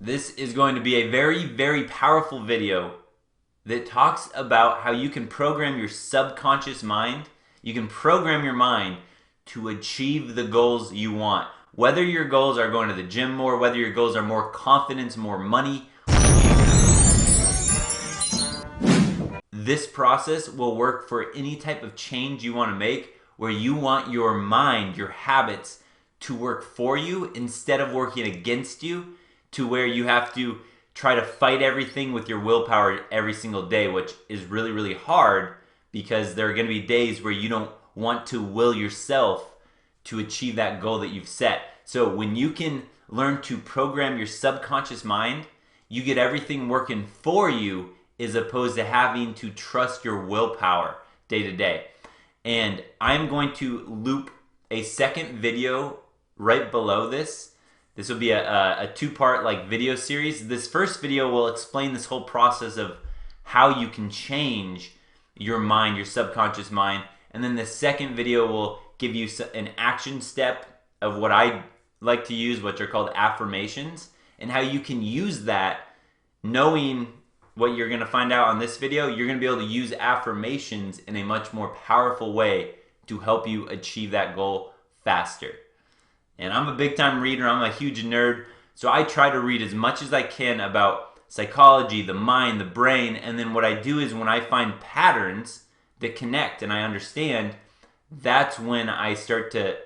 This is going to be a very, very powerful video that talks about how you can program your subconscious mind. You can program your mind to achieve the goals you want. Whether your goals are going to the gym more, whether your goals are more confidence, more money, this process will work for any type of change you want to make, where you want your mind, your habits, to work for you instead of working against you, to where you have to try to fight everything with your willpower every single day, which is really, really hard because there are going to be days where you don't want to will yourself to achieve that goal that you've set. So when you can learn to program your subconscious mind, you get everything working for you as opposed to having to trust your willpower day to day. And I'm going to loop a second video right below this. This will be a two-part video series. This first video will explain this whole process of how you can change your mind, your subconscious mind. And then the second video will give you an action step of what I like to use, which are called affirmations, and how you can use that. Knowing what you're going to find out on this video, you're going to be able to use affirmations in a much more powerful way to help you achieve that goal faster. And I'm a big time reader, I'm a huge nerd, so I try to read as much as I can about psychology, the mind, the brain, and then what I do is when I find patterns that connect and I understand, that's when I start to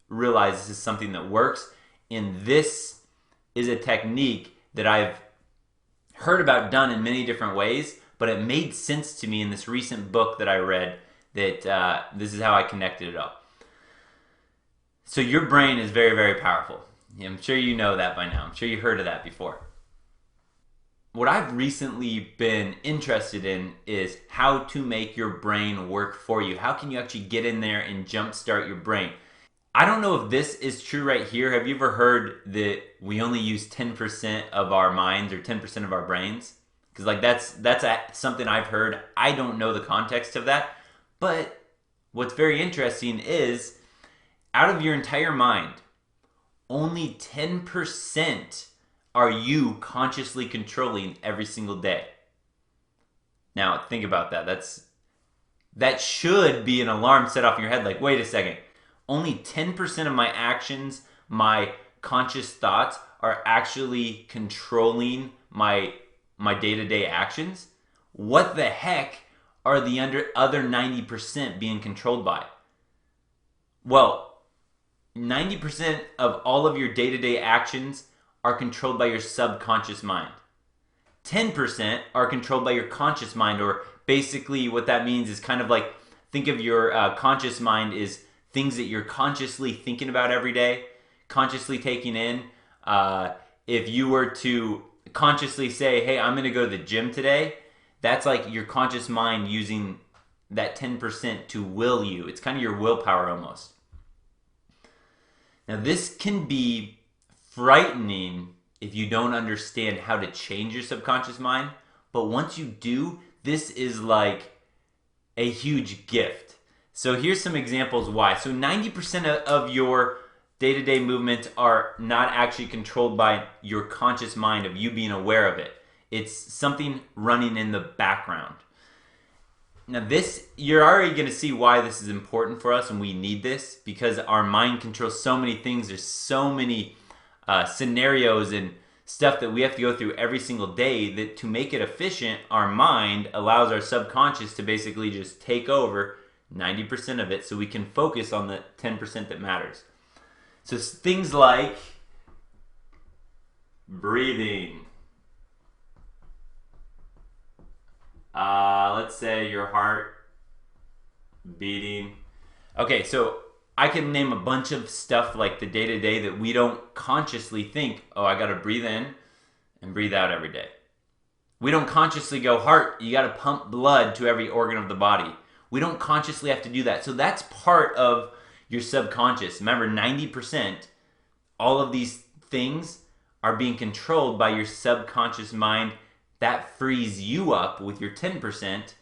realize this is something that works. And this is a technique that I've heard about done in many different ways, but it made sense to me in this recent book that I read that this is how I connected it all. So your brain is very, very powerful. I'm sure you know that by now. I'm sure you've heard of that before. What I've recently been interested in is how to make your brain work for you. How can you actually get in there and jumpstart your brain? I don't know if this is true right here. Have you ever heard that we only use 10% of our minds or 10% of our brains? Because that's something I've heard. I don't know the context of that. But what's very interesting is out of your entire mind, only 10% are you consciously controlling every single day. Now, think about that. That should be an alarm set off in your head, like, wait a second. Only 10% of my actions, my conscious thoughts, are actually controlling my day-to-day actions? What the heck are the other 90% being controlled by? Well, 90% of all of your day-to-day actions are controlled by your subconscious mind. 10% are controlled by your conscious mind, or basically what that means is kind of like, think of your conscious mind is things that you're consciously thinking about every day, consciously taking in. If you were to consciously say, hey, I'm going to go to the gym today, that's like your conscious mind using that 10% to will you. It's kind of your willpower almost. Now, this can be frightening if you don't understand how to change your subconscious mind, but once you do, this is like a huge gift. So here's some examples why. So 90% of your day-to-day movements are not actually controlled by your conscious mind of you being aware of it. It's something running in the background. Now this, you're already going to see why this is important for us and we need this, because our mind controls so many things. There's so many scenarios and stuff that we have to go through every single day that to make it efficient, our mind allows our subconscious to basically just take over 90% of it so we can focus on the 10% that matters. So things like breathing. Let's say your heart beating. Okay, so I can name a bunch of stuff like the day-to-day that we don't consciously think, oh, I gotta breathe in and breathe out every day. We don't consciously go, heart, you gotta pump blood to every organ of the body. We don't consciously have to do that. So that's part of your subconscious. Remember, 90%, all of these things are being controlled by your subconscious mind. That frees you up with your 10%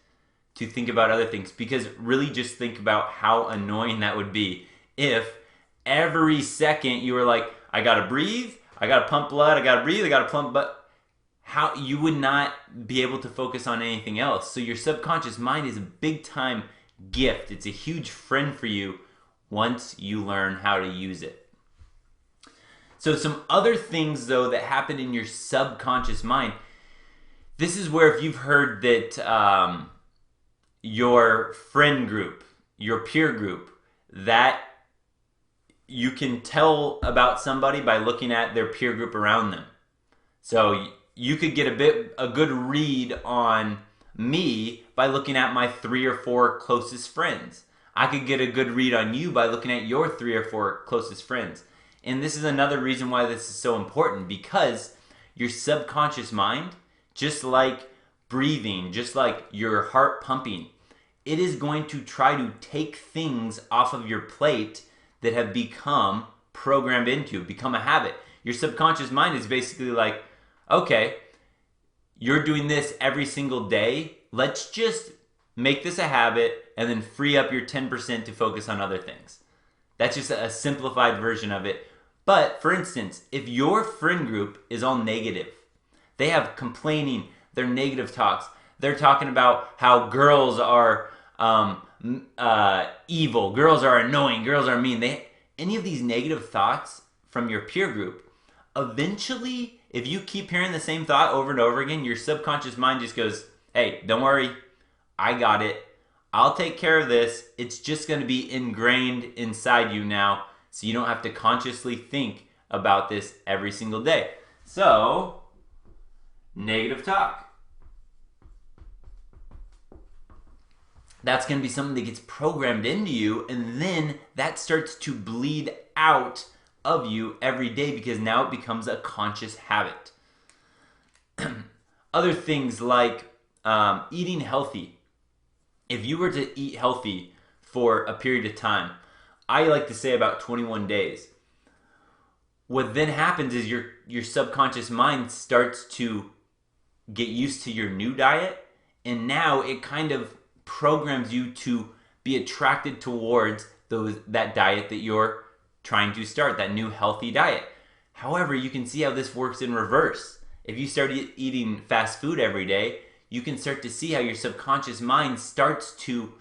to think about other things. Because really just think about how annoying that would be if every second you were like, I gotta breathe, I got to pump blood, I got to breathe, I got to pump, but how you would not be able to focus on anything else. So your subconscious mind is a big time gift. It's a huge friend for you once you learn how to use it. So some other things though that happen in your subconscious mind, this is where if you've heard that your friend group, your peer group, that you can tell about somebody by looking at their peer group around them. So you could get a good read on me by looking at my 3 or 4 closest friends. I could get a good read on you by looking at your 3 or 4 closest friends. And this is another reason why this is so important, because your subconscious mind, just like breathing, just like your heart pumping, it is going to try to take things off of your plate that have become programmed into, become a habit. Your subconscious mind is basically like, okay, you're doing this every single day. Let's just make this a habit and then free up your 10% to focus on other things. That's just a simplified version of it. But for instance, if your friend group is all negative, they have complaining, they're negative talks, they're talking about how girls are evil, girls are annoying, girls are mean. Any of these negative thoughts from your peer group, eventually, if you keep hearing the same thought over and over again, your subconscious mind just goes, hey, don't worry, I got it. I'll take care of this. It's just going to be ingrained inside you now, so you don't have to consciously think about this every single day. So, negative talk. That's going to be something that gets programmed into you, and then that starts to bleed out of you every day because now it becomes a conscious habit. Other things like eating healthy. If you were to eat healthy for a period of time, I like to say about 21 days, what then happens is your subconscious mind starts to get used to your new diet, and now it kind of programs you to be attracted towards that diet that you're trying to start, that new healthy diet. However, you can see how this works in reverse. If you start eating fast food every day, you can start to see how your subconscious mind starts to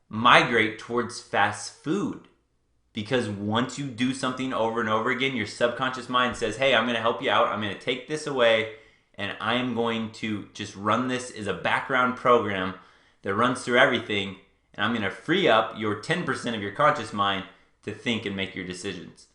migrate towards fast food. Because once you do something over and over again, your subconscious mind says, hey, I'm going to help you out. I'm going to take this away, and I am going to just run this as a background program that runs through everything, and I'm going to free up your 10% of your conscious mind to think and make your decisions.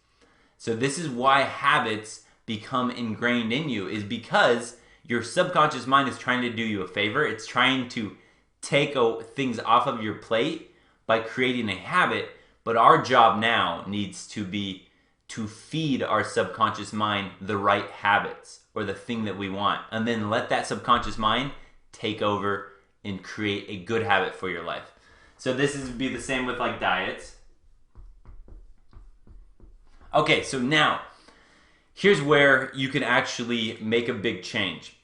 So this is why habits become ingrained in you, is because your subconscious mind is trying to do you a favor. It's trying to take things off of your plate by creating a habit, but our job now needs to be to feed our subconscious mind the right habits or the thing that we want, and then let that subconscious mind take over and create a good habit for your life. So this would be the same with like diets. Okay, so now here's where you can actually make a big change.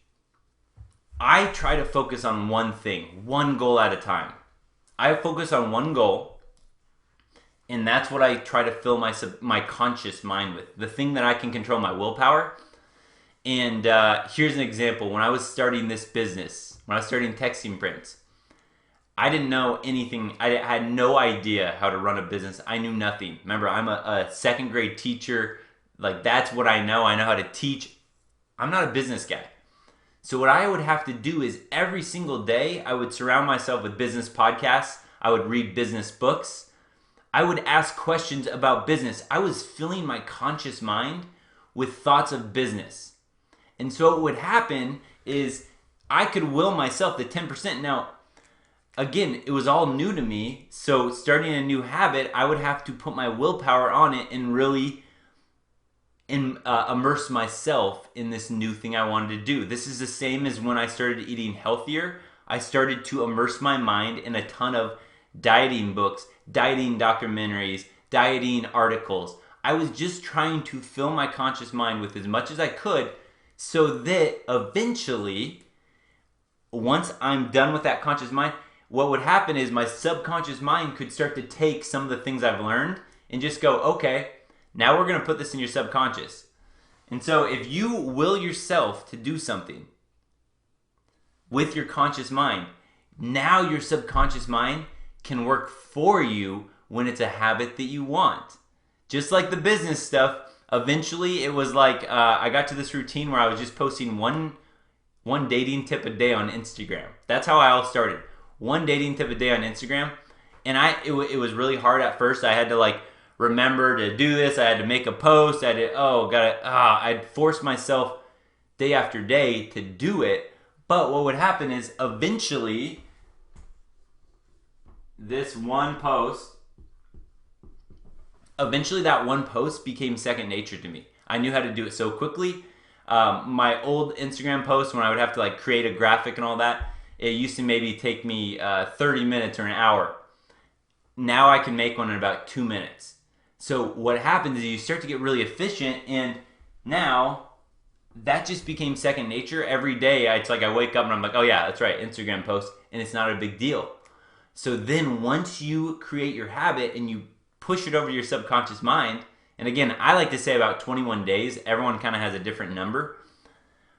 I try to focus on one thing, one goal at a time. I focus on one goal, and that's what I try to fill my conscious mind with, the thing that I can control, my willpower. And here's an example. When I was starting this business, when I was starting Texting Prints, I didn't know anything. I had no idea how to run a business. I knew nothing. Remember, I'm a second grade teacher. Like, that's what I know. I know how to teach. I'm not a business guy. So what I would have to do is every single day, I would surround myself with business podcasts. I would read business books. I would ask questions about business. I was filling my conscious mind with thoughts of business. And so what would happen is I could will myself the 10%. Now, again, it was all new to me. So starting a new habit, I would have to put my willpower on it and really immerse myself in this new thing I wanted to do. This is the same as when I started eating healthier. I started to immerse my mind in a ton of dieting books, dieting documentaries, dieting articles. I was just trying to fill my conscious mind with as much as I could so that eventually, once I'm done with that conscious mind, what would happen is my subconscious mind could start to take some of the things I've learned and just go, okay, now we're going to put this in your subconscious. And so if you will yourself to do something with your conscious mind, now your subconscious mind can work for you when it's a habit that you want. Just like the business stuff, eventually it was like I got to this routine where I was just posting one dating tip a day on Instagram. That's how I all started. One dating tip a day on Instagram. And it was really hard at first. I had to like remember to do this. I had to make a post. I'd force myself day after day to do it. But what would happen is eventually that one post became second nature to me. I knew how to do it so quickly. My old Instagram posts, when I would have to like create a graphic and all that, it used to maybe take me 30 minutes or an hour. Now I can make one in about 2 minutes. So what happens is you start to get really efficient, and now that just became second nature. Every day it's like I wake up and I'm like, oh yeah, that's right, Instagram post, and it's not a big deal. So then once you create your habit and you push it over to your subconscious mind, and again, I like to say about 21 days, everyone kind of has a different number,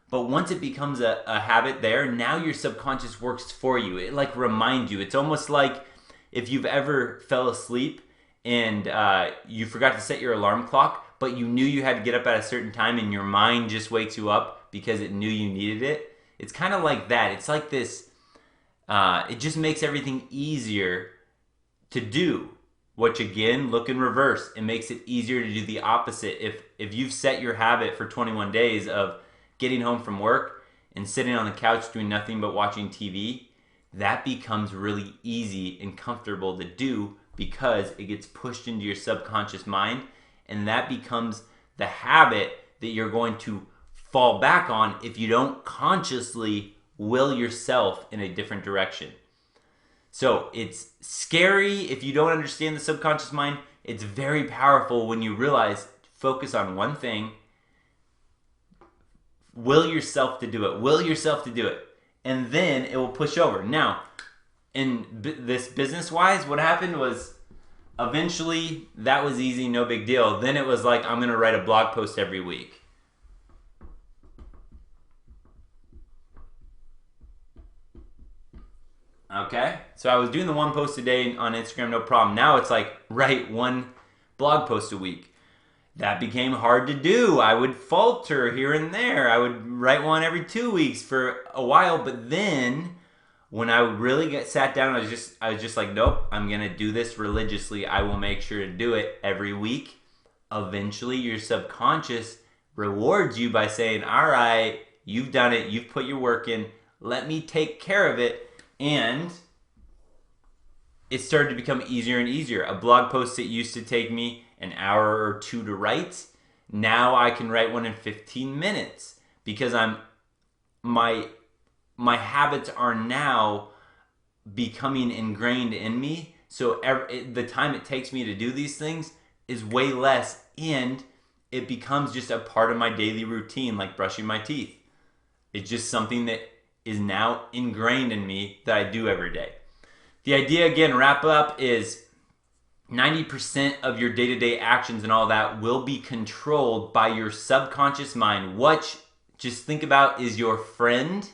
but once it becomes a habit there, now your subconscious works for you. It like reminds you. It's almost like if you've ever fell asleep and you forgot to set your alarm clock, but you knew you had to get up at a certain time and your mind just wakes you up because it knew you needed it. It's kind of like that. It's like this, it just makes everything easier to do. Which again, look in reverse. It makes it easier to do the opposite. If you've set your habit for 21 days of getting home from work and sitting on the couch doing nothing but watching TV, that becomes really easy and comfortable to do because it gets pushed into your subconscious mind, and that becomes the habit that you're going to fall back on if you don't consciously will yourself in a different direction. So it's scary if you don't understand the subconscious mind. It's very powerful when you realize, focus on one thing, will yourself to do it, and then it will push over. Now, in this business-wise, what happened was eventually that was easy, no big deal. Then it was like, I'm going to write a blog post every week. Okay, so I was doing the one post a day on Instagram, no problem. Now it's like, write one blog post a week. That became hard to do. I would falter here and there. I would write one every 2 weeks for a while, but then when I really sat down, I was just like, nope, I'm gonna do this religiously. I will make sure to do it every week. Eventually, your subconscious rewards you by saying, all right, you've done it, you've put your work in, let me take care of it. And it started to become easier and easier. A blog post that used to take me an hour or two to write, now I can write one in 15 minutes because my habits are now becoming ingrained in me. So the time it takes me to do these things is way less, and it becomes just a part of my daily routine, like brushing my teeth. It's just something that is now ingrained in me that I do every day. The idea, again, wrap up, is 90% of your day-to-day actions and all that will be controlled by your subconscious mind. What, just think about, is your friend.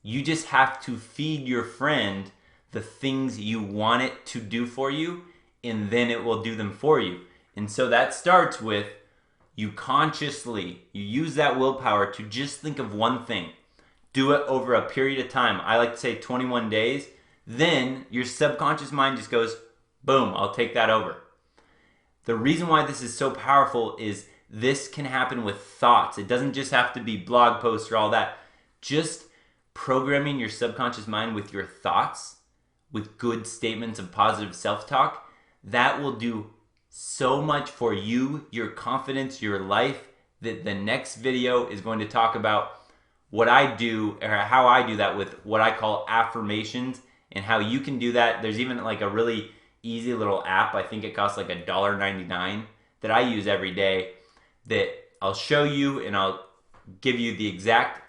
You just have to feed your friend the things you want it to do for you, and then it will do them for you. And so that starts with you use that willpower to just think of one thing. Do it over a period of time. I like to say 21 days. Then your subconscious mind just goes, boom, I'll take that over. The reason why this is so powerful is this can happen with thoughts. It doesn't just have to be blog posts or all that. Just programming your subconscious mind with your thoughts, with good statements of positive self-talk, that will do so much for you, your confidence, your life, that the next video is going to talk about what I do, or how I do that with what I call affirmations, and how you can do that. There's even like a really easy little app, I think it costs like $1.99, that I use every day, that I'll show you, and I'll give you the exact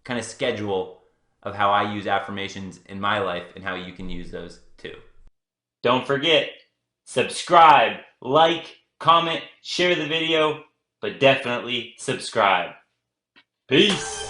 kind of schedule of how I use affirmations in my life and how you can use those too. Don't forget, subscribe, like, comment, share the video, but definitely subscribe. Peace!